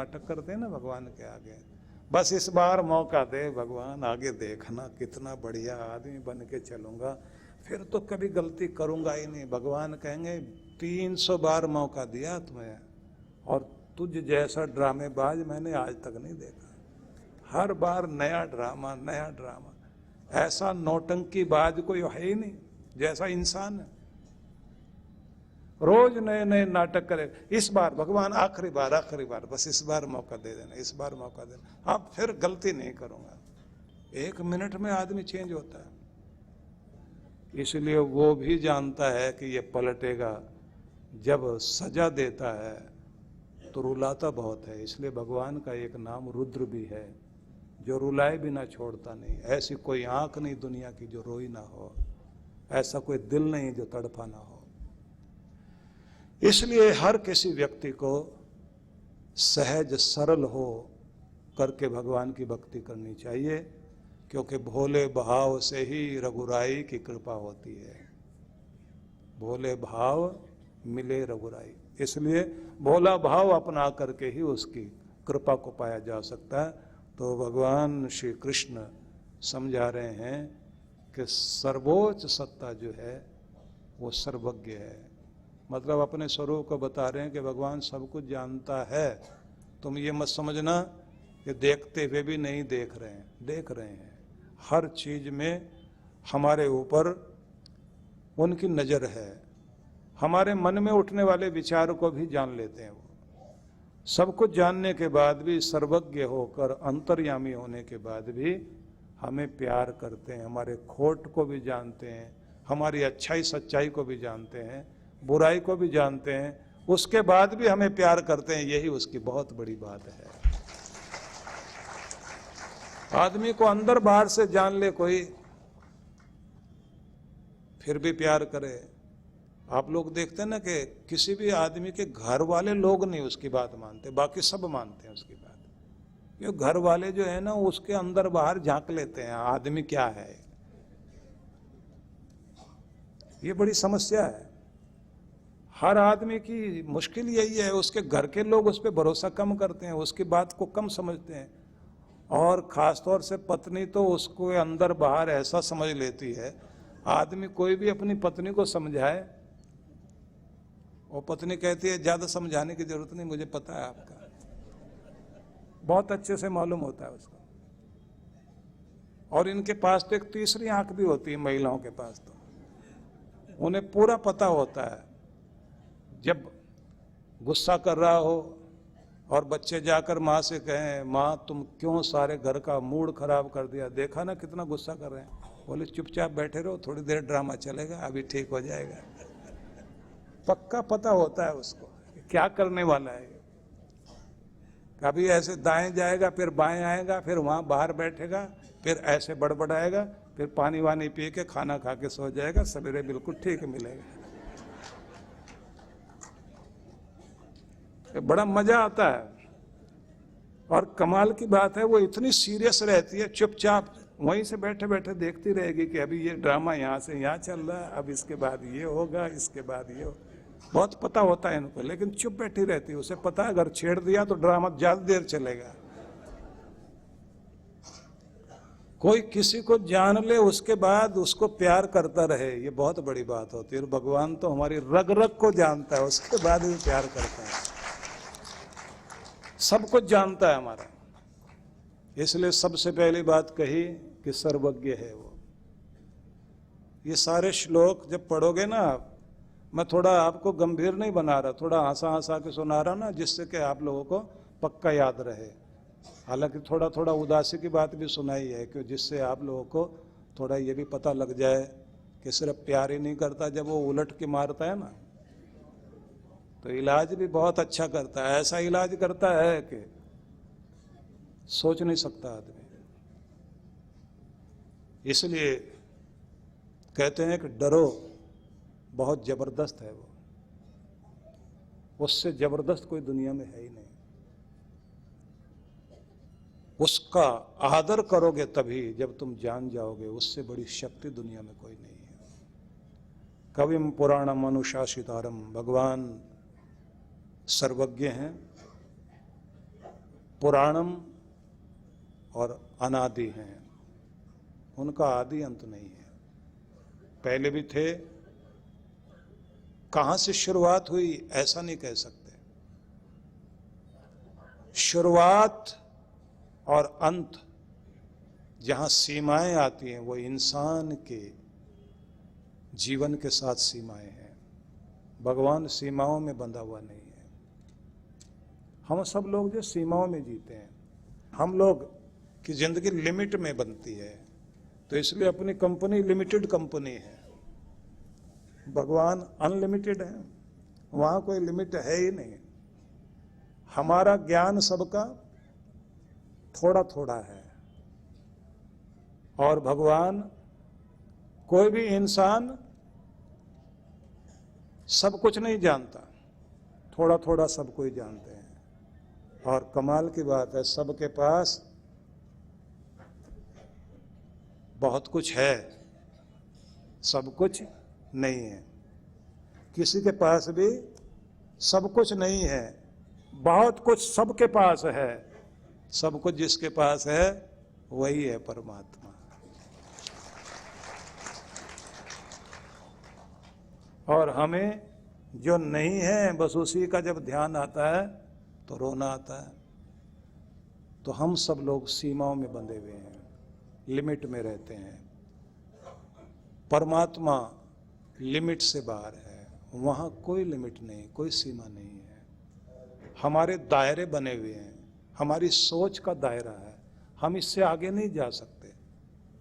नाटक करते हैं ना भगवान के आगे, बस इस बार मौका दे भगवान, आगे देखना कितना बढ़िया आदमी बन के चलूंगा, फिर तो कभी गलती करूंगा ही नहीं। भगवान कहेंगे 300 बार मौका दिया तुम्हें, और तुझ जैसा ड्रामेबाज मैंने आज तक नहीं देखा। हर बार नया ड्रामा नया ड्रामा, ऐसा नौटंकी बाज कोई है ही नहीं जैसा इंसान है। रोज नए नए नाटक करे। इस बार भगवान आखिरी बार, बस इस बार मौका दे देना, इस बार मौका देना, अब फिर गलती नहीं करूंगा। 1 मिनट में आदमी चेंज होता है। इसलिए वो भी जानता है कि ये पलटेगा। जब सजा देता है तो रुलाता बहुत है। इसलिए भगवान का एक नाम रुद्र भी है, जो रुलाए बिना छोड़ता नहीं। ऐसी कोई आंख नहीं दुनिया की जो रोई ना हो, ऐसा कोई दिल नहीं जो तड़फा ना हो। इसलिए हर किसी व्यक्ति को सहज सरल हो करके भगवान की भक्ति करनी चाहिए, क्योंकि भोले भाव से ही रघुराई की कृपा होती है। भोले भाव मिले रघुराई, इसलिए भोला भाव अपना करके ही उसकी कृपा को पाया जा सकता है। तो भगवान श्री कृष्ण समझा रहे हैं कि सर्वोच्च सत्ता जो है वो सर्वज्ञ है। मतलब अपने स्वरूप को बता रहे हैं कि भगवान सब कुछ जानता है। तुम ये मत समझना कि देखते हुए भी नहीं देख रहे हैं, देख रहे हैं। हर चीज में हमारे ऊपर उनकी नजर है। हमारे मन में उठने वाले विचार को भी जान लेते हैं। वो सब कुछ जानने के बाद भी, सर्वज्ञ होकर अंतर्यामी होने के बाद भी हमें प्यार करते हैं। हमारे खोट को भी जानते हैं, हमारी अच्छाई सच्चाई को भी जानते हैं, बुराई को भी जानते हैं, उसके बाद भी हमें प्यार करते हैं। यही उसकी बहुत बड़ी बात है। आदमी को अंदर बाहर से जान ले कोई, फिर भी प्यार करे। आप लोग देखते हैं ना कि किसी भी आदमी के घर वाले लोग नहीं उसकी बात मानते, बाकी सब मानते हैं उसकी बात। क्योंकि घर वाले जो है ना उसके अंदर बाहर झांक लेते हैं आदमी क्या है। ये बड़ी समस्या है। हर आदमी की मुश्किल यही है, उसके घर के लोग उस पर भरोसा कम करते हैं, उसकी बात को कम समझते हैं। और खासतौर से पत्नी तो उसको अंदर बाहर ऐसा समझ लेती है। आदमी कोई भी अपनी पत्नी को समझाए, वो पत्नी कहती है ज्यादा समझाने की जरूरत नहीं, मुझे पता है आपका, बहुत अच्छे से मालूम होता है उसको। और इनके पास तो एक तीसरी आंख भी होती है महिलाओं के पास, तो उन्हें पूरा पता होता है। जब गुस्सा कर रहा हो और बच्चे जाकर माँ से कहें, माँ तुम क्यों सारे घर का मूड खराब कर दिया, देखा ना कितना गुस्सा कर रहे हैं। बोले चुपचाप बैठे रहो, थोड़ी देर ड्रामा चलेगा, अभी ठीक हो जाएगा। पक्का पता होता है उसको क्या करने वाला है। कभी ऐसे दाएं जाएगा, फिर बाएं आएगा, फिर वहां बाहर बैठेगा, फिर ऐसे बड़बड़ाएगा, फिर पानी वानी पी के खाना खा के सो जाएगा, सवेरे बिल्कुल ठीक मिलेगा। बड़ा मजा आता है। और कमाल की बात है, वो इतनी सीरियस रहती है, चुपचाप वहीं से बैठे बैठे देखती रहेगी कि अभी ये ड्रामा यहाँ से यहाँ चल रहा है, अब इसके बाद ये होगा, इसके बाद ये होगा। बहुत पता होता है इनको, लेकिन चुप बैठी रहती है। उसे पता है अगर छेड़ दिया तो ड्रामा ज्यादा देर चलेगा। कोई किसी को जान ले उसके बाद उसको प्यार करता रहे, ये बहुत बड़ी बात होती है। और भगवान तो हमारी रग रग को जानता है, उसके बाद भी प्यार करता है, सब कुछ जानता है हमारा। इसलिए सबसे पहली बात कही कि सर्वज्ञ है वो। ये सारे श्लोक जब पढ़ोगे ना, मैं थोड़ा आपको गंभीर नहीं बना रहा, थोड़ा हंसा हंसा के सुना रहा ना, जिससे कि आप लोगों को पक्का याद रहे। हालांकि थोड़ा थोड़ा उदासी की बात भी सुनाई है, कि जिससे आप लोगों को थोड़ा ये भी पता लग जाए कि सिर्फ प्यार ही नहीं करता, जब वो उलट के मारता है ना तो इलाज भी बहुत अच्छा करता है। ऐसा इलाज करता है कि सोच नहीं सकता आदमी। इसलिए कहते हैं कि डरो, बहुत जबरदस्त है वो, उससे जबरदस्त कोई दुनिया में है ही नहीं। उसका आदर करोगे तभी जब तुम जान जाओगे उससे बड़ी शक्ति दुनिया में कोई नहीं है। कविम पुराणम अनुशासितारम, भगवान सर्वज्ञ हैं, पुराणम और अनादि हैं, उनका आदि अंत नहीं है। पहले भी थे, कहां से शुरुआत हुई ऐसा नहीं कह सकते। शुरुआत और अंत जहां सीमाएं आती हैं वो इंसान के जीवन के साथ सीमाएं हैं। भगवान सीमाओं में बंधा हुआ नहीं है। हम सब लोग जो सीमाओं में जीते हैं, हम लोग की जिंदगी लिमिट में बनती है, तो इसलिए अपनी कंपनी लिमिटेड कंपनी है। भगवान अनलिमिटेड है, वहां कोई लिमिट है ही नहीं। हमारा ज्ञान सबका थोड़ा थोड़ा है, और भगवान, कोई भी इंसान सब कुछ नहीं जानता, थोड़ा थोड़ा सब कुछ जानते हैं। और कमाल की बात है, सबके पास बहुत कुछ है, सब कुछ नहीं है। किसी के पास भी सब कुछ नहीं है, बहुत कुछ सबके पास है। सब कुछ जिसके पास है वही है परमात्मा। और हमें जो नहीं है, बस उसी का जब ध्यान आता है तो रोना आता है। तो हम सब लोग सीमाओं में बंधे हुए हैं, लिमिट में रहते हैं। परमात्मा लिमिट से बाहर है, वहां कोई लिमिट नहीं, कोई सीमा नहीं है। हमारे दायरे बने हुए हैं, हमारी सोच का दायरा है, हम इससे आगे नहीं जा सकते,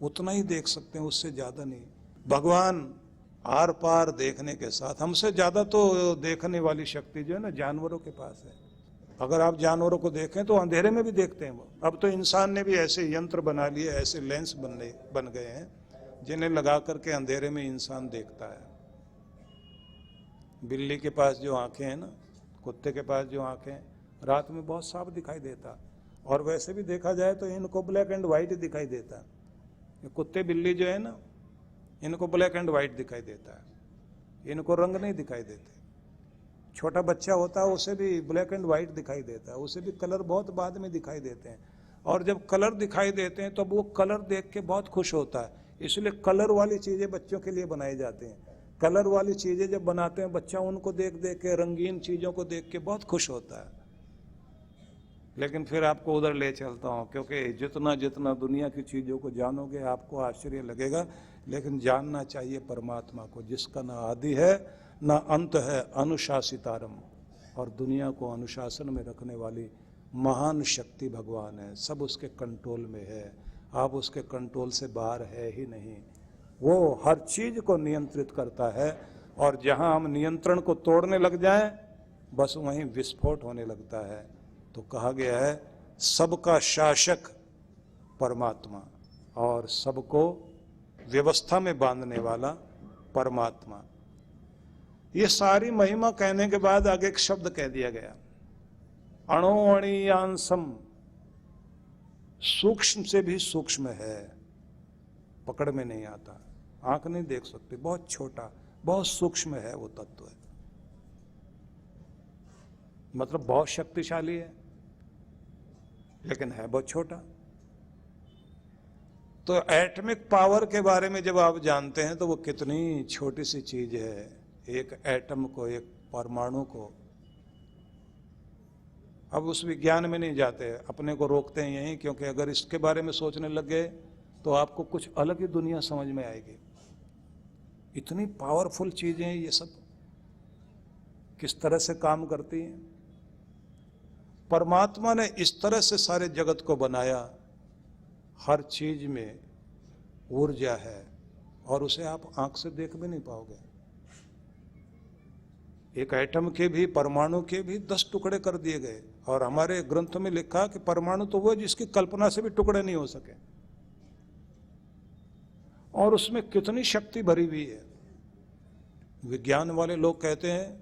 उतना ही देख सकते हैं, उससे ज्यादा नहीं। भगवान आर पार देखने के साथ, हमसे ज्यादा तो देखने वाली शक्ति जो है ना जानवरों के पास है। अगर आप जानवरों को देखें तो अंधेरे में भी देखते हैं वो। अब तो इंसान ने भी ऐसे यंत्र बना लिए, ऐसे लेंस बन गए हैं जिन्हें लगा करके अंधेरे में इंसान देखता है। बिल्ली के पास जो आंखें हैं ना, कुत्ते के पास जो आंखें, रात में बहुत साफ दिखाई देता। और वैसे भी देखा जाए तो इनको ब्लैक एंड व्हाइट दिखाई देता। ये कुत्ते बिल्ली जो है ना, इनको ब्लैक एंड व्हाइट दिखाई देता है, इनको रंग नहीं दिखाई देते। छोटा बच्चा होता है उसे भी ब्लैक एंड व्हाइट दिखाई देता है, उसे भी कलर बहुत बाद में दिखाई देते हैं। और जब कलर दिखाई देते हैं तो वो कलर देख के बहुत खुश होता है। इसलिए कलर वाली चीजें बच्चों के लिए बनाई जाती हैं। कलर वाली चीजें जब बनाते हैं बच्चा, उनको देख देख के, रंगीन चीजों को देख के बहुत खुश होता है। लेकिन फिर आपको उधर ले चलता हूँ, क्योंकि जितना जितना दुनिया की चीजों को जानोगे आपको आश्चर्य लगेगा, लेकिन जानना चाहिए परमात्मा को, जिसका ना आदि है ना अंत है, अनुशासितारम। और दुनिया को अनुशासन में रखने वाली महान शक्ति भगवान है, सब उसके कंट्रोल में है। आप उसके कंट्रोल से बाहर है ही नहीं। वो हर चीज को नियंत्रित करता है, और जहां हम नियंत्रण को तोड़ने लग जाएं, बस वहीं विस्फोट होने लगता है। तो कहा गया है सबका शासक परमात्मा, और सबको व्यवस्था में बांधने वाला परमात्मा। ये सारी महिमा कहने के बाद आगे एक शब्द कह दिया गया, अणोअणीयांसम, सूक्ष्म से भी सूक्ष्म है, पकड़ में नहीं आता, आंख नहीं देख सकती, बहुत छोटा, बहुत सूक्ष्म है वो तत्व है। मतलब बहुत शक्तिशाली है, लेकिन है बहुत छोटा। तो एटमिक पावर के बारे में जब आप जानते हैं तो वो कितनी छोटी सी चीज है, एक एटम को, एक परमाणु को। अब उस विज्ञान में नहीं जाते, अपने को रोकते हैं यहीं, क्योंकि अगर इसके बारे में सोचने लग गए तो आपको कुछ अलग ही दुनिया समझ में आएगी। इतनी पावरफुल चीजें ये सब किस तरह से काम करती हैं। परमात्मा ने इस तरह से सारे जगत को बनाया, हर चीज में ऊर्जा है, और उसे आप आंख से देख भी नहीं पाओगे। एक एटम के भी, परमाणु के भी 10 टुकड़े कर दिए गए, और हमारे ग्रंथ में लिखा कि परमाणु तो वो जिसकी कल्पना से भी टुकड़े नहीं हो सके, और उसमें कितनी शक्ति भरी हुई है। विज्ञान वाले लोग कहते हैं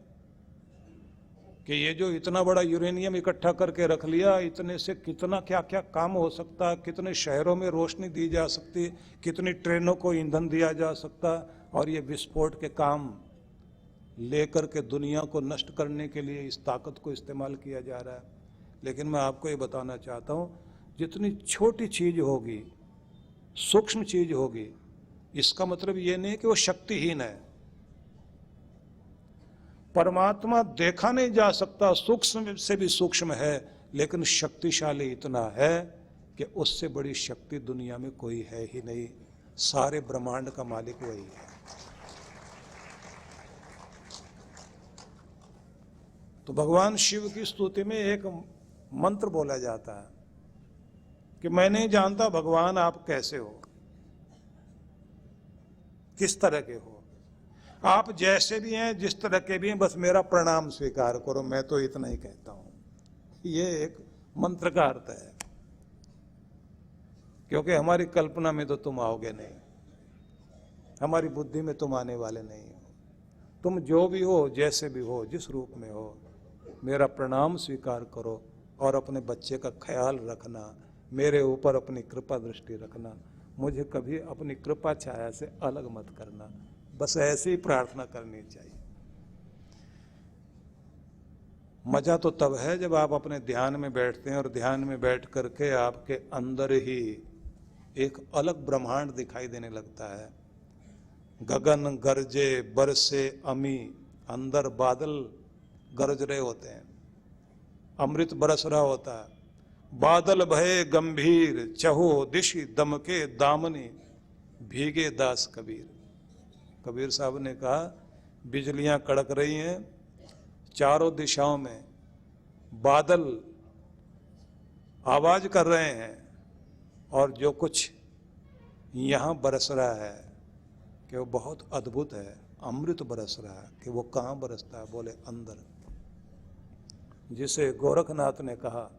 कि ये जो इतना बड़ा यूरेनियम इकट्ठा करके रख लिया, इतने से कितना क्या क्या काम हो सकता है, कितने शहरों में रोशनी दी जा सकती, कितनी ट्रेनों को ईंधन दिया जा सकता, और ये विस्फोट के काम लेकर के दुनिया को नष्ट करने के लिए इस ताकत को इस्तेमाल किया जा रहा है। लेकिन मैं आपको ये बताना चाहता हूं, जितनी छोटी चीज होगी, सूक्ष्म चीज होगी, इसका मतलब ये नहीं कि वो शक्तिहीन है। परमात्मा देखा नहीं जा सकता, सूक्ष्म से भी सूक्ष्म है, लेकिन शक्तिशाली इतना है कि उससे बड़ी शक्ति दुनिया में कोई है ही नहीं। सारे ब्रह्मांड का मालिक वही है। तो भगवान शिव की स्तुति में एक मंत्र बोला जाता है कि मैं नहीं जानता भगवान आप कैसे हो, किस तरह के हो, आप जैसे भी हैं, जिस तरह के भी हैं, बस मेरा प्रणाम स्वीकार करो, मैं तो इतना ही कहता हूं। ये एक मंत्र का अर्थ है, क्योंकि हमारी कल्पना में तो तुम आओगे नहीं, हमारी बुद्धि में तुम आने वाले नहीं हो। तुम जो भी हो, जैसे भी हो, जिस रूप में हो, मेरा प्रणाम स्वीकार करो और अपने बच्चे का ख्याल रखना, मेरे ऊपर अपनी कृपा दृष्टि रखना, मुझे कभी अपनी कृपा छाया से अलग मत करना। बस ऐसी ही प्रार्थना करनी चाहिए। मजा तो तब है जब आप अपने ध्यान में बैठते हैं और ध्यान में बैठ करके आपके अंदर ही एक अलग ब्रह्मांड दिखाई देने लगता है। गगन गरजे बरसे अमी, अंदर बादल गरज रहे होते हैं, अमृत बरस रहा होता है। बादल भये गंभीर, चहो दिशि दमके दामनी, भीगे दास कबीर। कबीर साहब ने कहा, बिजलियां कड़क रही हैं, चारों दिशाओं में बादल आवाज कर रहे हैं, और जो कुछ यहां बरस रहा है कि वो बहुत अद्भुत है, अमृत बरस रहा है। कि वो कहां बरसता है? बोले अंदर। जिसे गोरखनाथ ने कहा,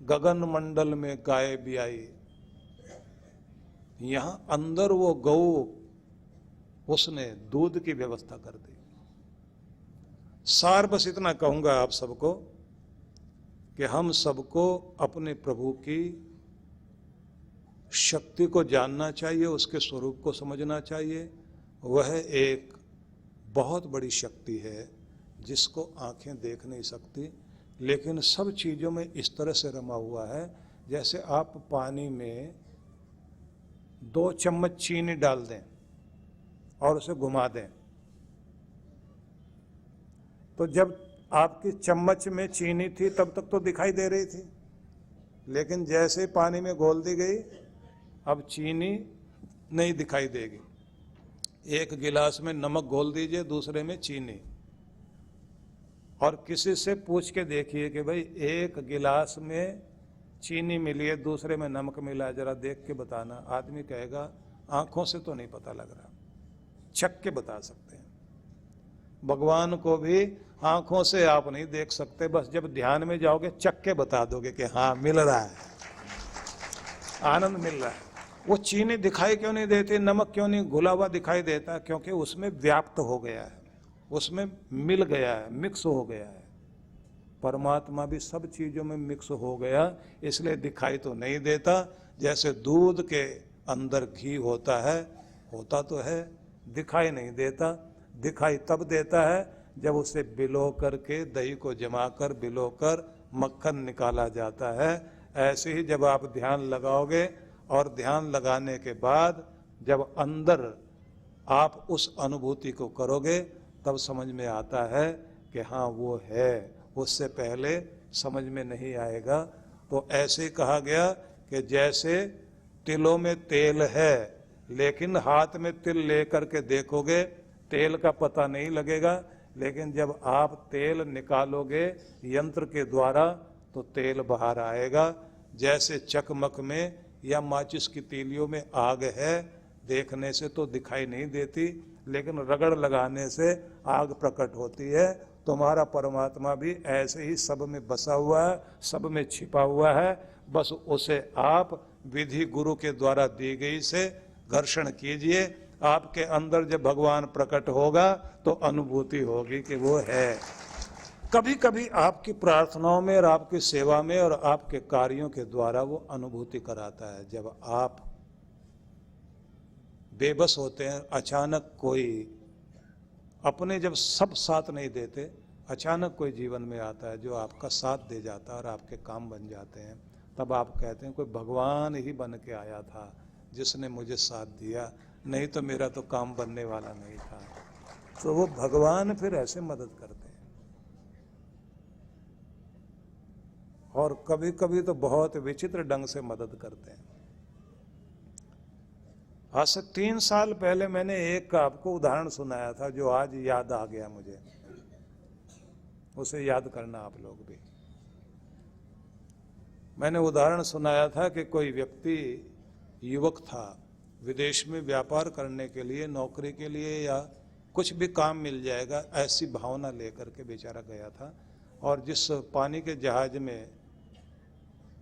गगन मंडल में गाय भी आई, यहां अंदर वो गौ, उसने दूध की व्यवस्था कर दी। सार बस इतना कहूंगा आप सबको कि हम सबको अपने प्रभु की शक्ति को जानना चाहिए, उसके स्वरूप को समझना चाहिए। वह एक बहुत बड़ी शक्ति है जिसको आंखें देख नहीं सकती, लेकिन सब चीज़ों में इस तरह से रमा हुआ है। जैसे आप पानी में 2 चम्मच चीनी डाल दें और उसे घुमा दें, तो जब आपकी चम्मच में चीनी थी तब तक तो दिखाई दे रही थी, लेकिन जैसे पानी में घोल दी गई, अब चीनी नहीं दिखाई देगी। एक गिलास में नमक घोल दीजिए, दूसरे में चीनी, और किसी से पूछ के देखिए कि भाई एक गिलास में चीनी मिली है, दूसरे में नमक मिला है, जरा देख के बताना। आदमी कहेगा आंखों से तो नहीं पता लग रहा, छक के बता सकते हैं। भगवान को भी आंखों से आप नहीं देख सकते, बस जब ध्यान में जाओगे चक के बता दोगे कि हाँ मिल रहा है, आनंद मिल रहा है। वो चीनी दिखाई क्यों नहीं देती, नमक क्यों नहीं घुला हुआ दिखाई देता? क्योंकि उसमें व्याप्त हो गया है, उसमें मिल गया है, मिक्स हो गया है। परमात्मा भी सब चीजों में मिक्स हो गया, इसलिए दिखाई तो नहीं देता। जैसे दूध के अंदर घी होता है, होता तो है, दिखाई नहीं देता। दिखाई तब देता है जब उसे बिलो करके, दही को जमा कर बिलो कर मक्खन निकाला जाता है। ऐसे ही जब आप ध्यान लगाओगे और ध्यान लगाने के बाद जब अंदर आप उस अनुभूति को करोगे, तब समझ में आता है कि हाँ वो है, उससे पहले समझ में नहीं आएगा। तो ऐसे कहा गया कि जैसे तिलों में तेल है, लेकिन हाथ में तिल लेकर के देखोगे तेल का पता नहीं लगेगा, लेकिन जब आप तेल निकालोगे यंत्र के द्वारा तो तेल बाहर आएगा। जैसे चकमक में या माचिस की तीलियों में आग है, देखने से तो दिखाई नहीं देती, लेकिन रगड़ लगाने से आग प्रकट होती है। तुम्हारा परमात्मा भी ऐसे ही सब में बसा हुआ है, सब में छिपा हुआ है। बस उसे आप विधि गुरु के द्वारा दी गई से घर्षण कीजिए। आपके अंदर जब भगवान प्रकट होगा तो अनुभूति होगी कि वो है। कभी कभी आपकी प्रार्थनाओं में और आपकी सेवा में और आपके कार्यों के द्वारा वो अनुभूति कराता है। जब आप बेबस होते हैं, अचानक कोई अपने जब सब साथ नहीं देते, अचानक कोई जीवन में आता है जो आपका साथ दे जाता है और आपके काम बन जाते हैं, तब आप कहते हैं कोई भगवान ही बन के आया था जिसने मुझे साथ दिया, नहीं तो मेरा तो काम बनने वाला नहीं था। तो वो भगवान फिर ऐसे मदद करते हैं। और कभी कभी तो बहुत विचित्र ढंग से मदद करते हैं। आज से 3 साल पहले मैंने एक आपको उदाहरण सुनाया था जो आज याद आ गया मुझे, उसे याद करना आप लोग भी। मैंने उदाहरण सुनाया था कि कोई व्यक्ति, युवक था, विदेश में व्यापार करने के लिए, नौकरी के लिए या कुछ भी काम मिल जाएगा ऐसी भावना लेकर के बेचारा गया था, और जिस पानी के जहाज में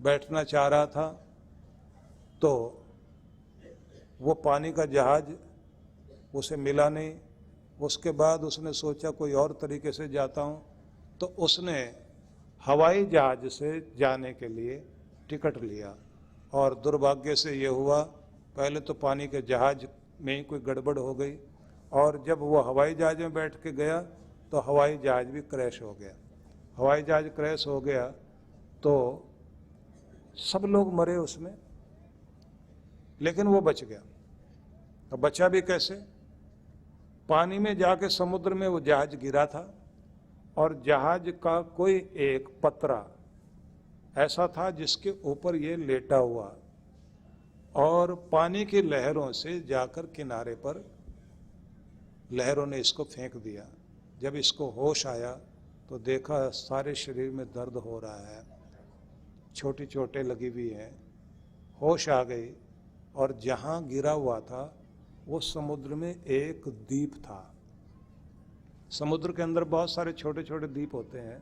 बैठना चाह रहा था तो वो पानी का जहाज उसे मिला नहीं। उसके बाद उसने सोचा कोई और तरीके से जाता हूँ, तो उसने हवाई जहाज से जाने के लिए टिकट लिया, और दुर्भाग्य से ये हुआ, पहले तो पानी के जहाज में ही कोई गड़बड़ हो गई, और जब वो हवाई जहाज में बैठ के गया तो हवाई जहाज भी क्रैश हो गया। हवाई जहाज क्रैश हो गया तो सब लोग मरे उसमें, लेकिन वो बच गया। तो बचा भी कैसे? पानी में जाके समुद्र में वो जहाज गिरा था, और जहाज का कोई एक पतरा ऐसा था जिसके ऊपर ये लेटा हुआ, और पानी की लहरों से जाकर किनारे पर लहरों ने इसको फेंक दिया। जब इसको होश आया तो देखा सारे शरीर में दर्द हो रहा है, छोटी चोटें लगी हुई हैं। होश आ गई, और जहां गिरा हुआ था वो समुद्र में एक द्वीप था। समुद्र के अंदर बहुत सारे छोटे छोटे द्वीप होते हैं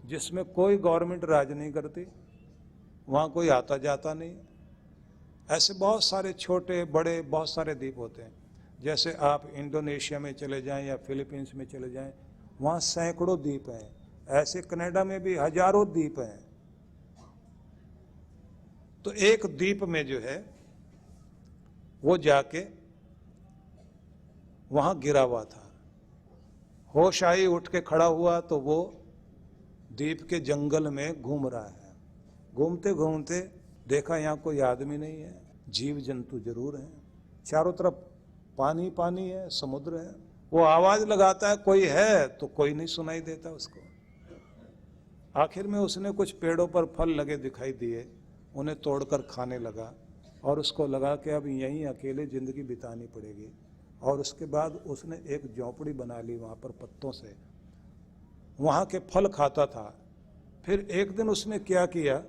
जिसमें कोई गवर्नमेंट राज नहीं करती, वहाँ कोई आता जाता नहीं। ऐसे बहुत सारे छोटे बड़े बहुत सारे द्वीप होते हैं। जैसे आप इंडोनेशिया में चले जाएं या फिलीपींस में चले जाएं, वहाँ सैकड़ों द्वीप हैं। ऐसे कनाडा में भी हजारों द्वीप हैं। तो एक द्वीप में जो है वो जाके वहाँ गिरा हुआ था। होश आई, उठ के खड़ा हुआ तो वो द्वीप के जंगल में घूम रहा है। घूमते घूमते देखा यहाँ कोई आदमी नहीं है, जीव जंतु जरूर हैं, चारों तरफ पानी पानी है, समुद्र है। वो आवाज लगाता है कोई है, तो कोई नहीं सुनाई देता उसको। आखिर में उसने कुछ पेड़ों पर फल लगे दिखाई दिए, उन्हें तोड़कर खाने लगा, और उसको लगा कि अब यहीं अकेले जिंदगी बितानी पड़ेगी। और उसके बाद उसने एक झोंपड़ी बना ली वहाँ पर पत्तों से, वहाँ के फल खाता था। फिर एक दिन उसने क्या किया,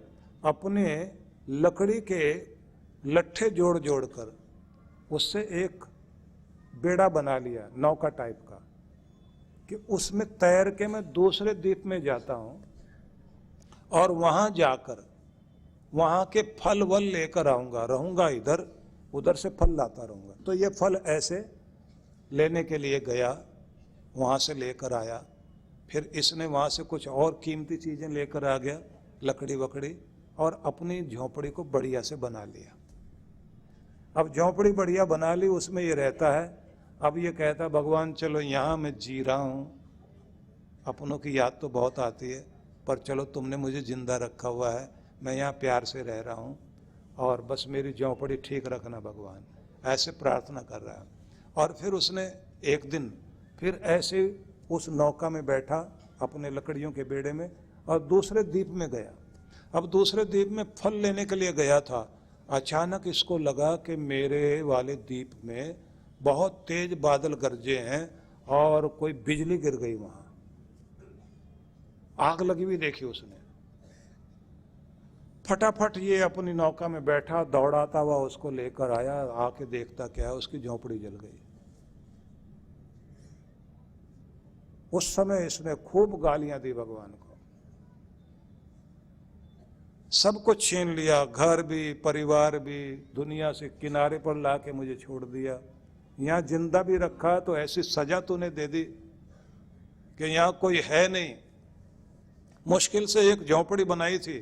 अपने लकड़ी के लट्ठे जोड़ जोड़ कर उससे एक बेड़ा बना लिया, नौका टाइप का, कि उसमें तैर के मैं दूसरे द्वीप में जाता हूँ और वहाँ जाकर वहाँ के फल वल लेकर आऊँगा, रहूँगा इधर, उधर से फल लाता रहूँगा। तो ये फल ऐसे लेने के लिए गया, वहाँ से लेकर आया। फिर इसने वहाँ से कुछ और कीमती चीज़ें लेकर आ गया, लकड़ी वकड़ी, और अपनी झोंपड़ी को बढ़िया से बना लिया। अब झोंपड़ी बढ़िया बना ली, उसमें ये रहता है। अब ये कहता भगवान चलो यहाँ मैं जी रहा हूँ, अपनों की याद तो बहुत आती है, पर चलो तुमने मुझे जिंदा रखा हुआ है, मैं यहाँ प्यार से रह रहा हूँ, और बस मेरी झोंपड़ी ठीक रखना भगवान, ऐसे प्रार्थना कर रहा है। और फिर उसने एक दिन फिर ऐसे उस नौका में बैठा अपने लकड़ियों के बेड़े में, और दूसरे द्वीप में गया। अब दूसरे द्वीप में फल लेने के लिए गया था। अचानक इसको लगा कि मेरे वाले द्वीप में बहुत तेज बादल गरजे हैं और कोई बिजली गिर गई, वहां आग लगी हुई देखी उसने। फटाफट ये अपनी नौका में बैठा, दौड़ाता हुआ उसको लेकर आया, आके देखता क्या है, उसकी झोंपड़ी जल गई। उस समय इसने खूब गालियां दी भगवान को, सब कुछ छीन लिया, घर भी परिवार भी, दुनिया से किनारे पर लाके मुझे छोड़ दिया, यहाँ जिंदा भी रखा तो ऐसी सजा तूने दे दी कि यहाँ कोई है नहीं। मुश्किल से एक झोंपड़ी बनाई थी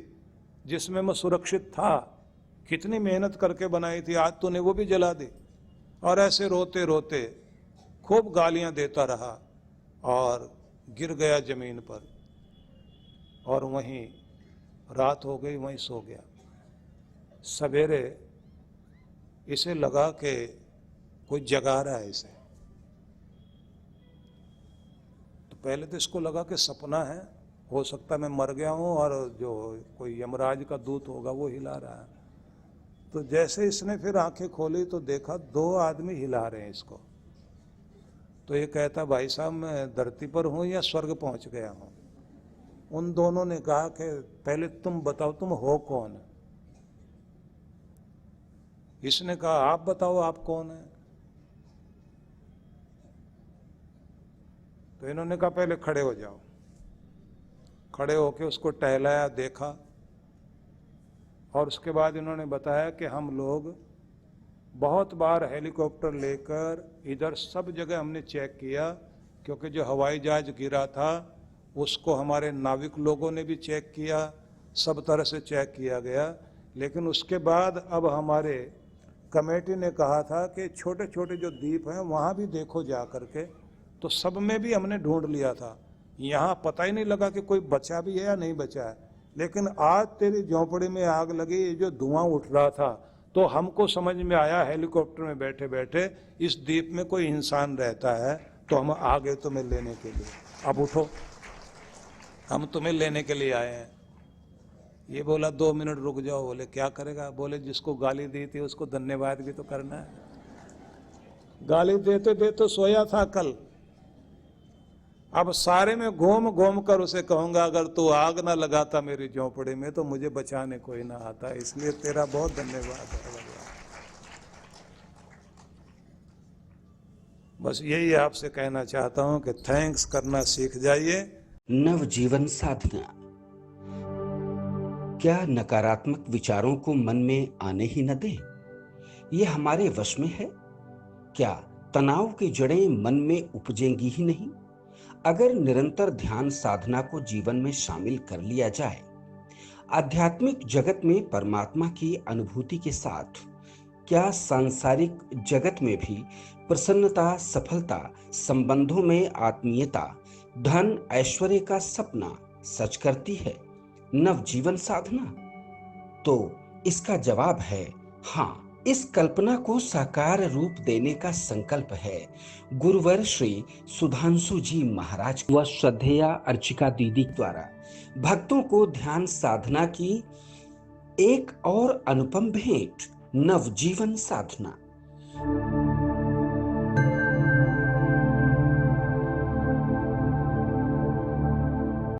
जिसमें मैं सुरक्षित था, कितनी मेहनत करके बनाई थी, आज तूने वो भी जला दी। और ऐसे रोते रोते खूब गालियां देता रहा, और गिर गया जमीन पर और वहीं रात हो गई, वहीं सो गया। सवेरे इसे लगा कि कोई जगा रहा है इसे। तो पहले तो इसको लगा कि सपना है, हो सकता है मैं मर गया हूं और जो कोई यमराज का दूत होगा वो हिला रहा है। तो जैसे इसने फिर आंखें खोली तो देखा 2 आदमी हिला रहे हैं इसको। तो ये कहता, भाई साहब मैं धरती पर हूं या स्वर्ग पहुंच गया हूं। उन दोनों ने कहा कि पहले तुम बताओ तुम हो कौन। इसने कहा आप बताओ आप कौन है। तो इन्होंने कहा पहले खड़े हो जाओ। खड़े होके उसको टहलाया, देखा, और उसके बाद इन्होंने बताया कि हम लोग बहुत बार हेलीकॉप्टर लेकर इधर सब जगह हमने चेक किया, क्योंकि जो हवाई जहाज गिरा था उसको हमारे नाविक लोगों ने भी चेक किया, सब तरह से चेक किया गया। लेकिन उसके बाद अब हमारे कमेटी ने कहा था कि छोटे छोटे जो द्वीप हैं वहाँ भी देखो जा करके। तो सब में भी हमने ढूंढ लिया था, यहाँ पता ही नहीं लगा कि कोई बचा भी है या नहीं बचा है। लेकिन आज तेरी झोंपड़ी में आग लगी, ये जो धुआं उठ रहा था, तो हमको समझ में आया हेलीकॉप्टर में बैठे बैठे इस द्वीप में कोई इंसान रहता है, तो हम आ गए तुम्हें लेने के लिए। अब उठो, हम तुम्हें लेने के लिए आए हैं। ये बोला 2 मिनट रुक जाओ। बोले क्या करेगा। बोले जिसको गाली दी थी उसको धन्यवाद भी तो करना है। गाली देते देते सोया था कल, अब सारे में घूम घूम कर उसे कहूंगा अगर तू आग ना लगाता मेरी झोंपड़ी में तो मुझे बचाने कोई ना आता। इसलिए तेरा बहुत धन्यवाद है भगवान। बस यही आपसे कहना चाहता हूं कि थैंक्स करना सीख जाइए। नवजीवन साधना। क्या नकारात्मक विचारों को मन में आने ही न दें? ये हमारे वश में है? क्या तनाव की जड़ें मन में उपजेंगी ही नहीं अगर निरंतर ध्यान साधना को जीवन में शामिल कर लिया जाए? आध्यात्मिक जगत में परमात्मा की अनुभूति के साथ क्या सांसारिक जगत में भी प्रसन्नता, सफलता, संबंधों में आत्मीयता, धन ऐश्वर्य का सपना सच करती है नवजीवन साधना? तो इसका जवाब है हाँ। इस कल्पना को साकार रूप देने का संकल्प है गुरुवर श्री सुधांशु जी महाराज व श्रद्धेया अर्चिका दीदी द्वारा भक्तों को ध्यान साधना की एक और अनुपम भेंट, नवजीवन साधना।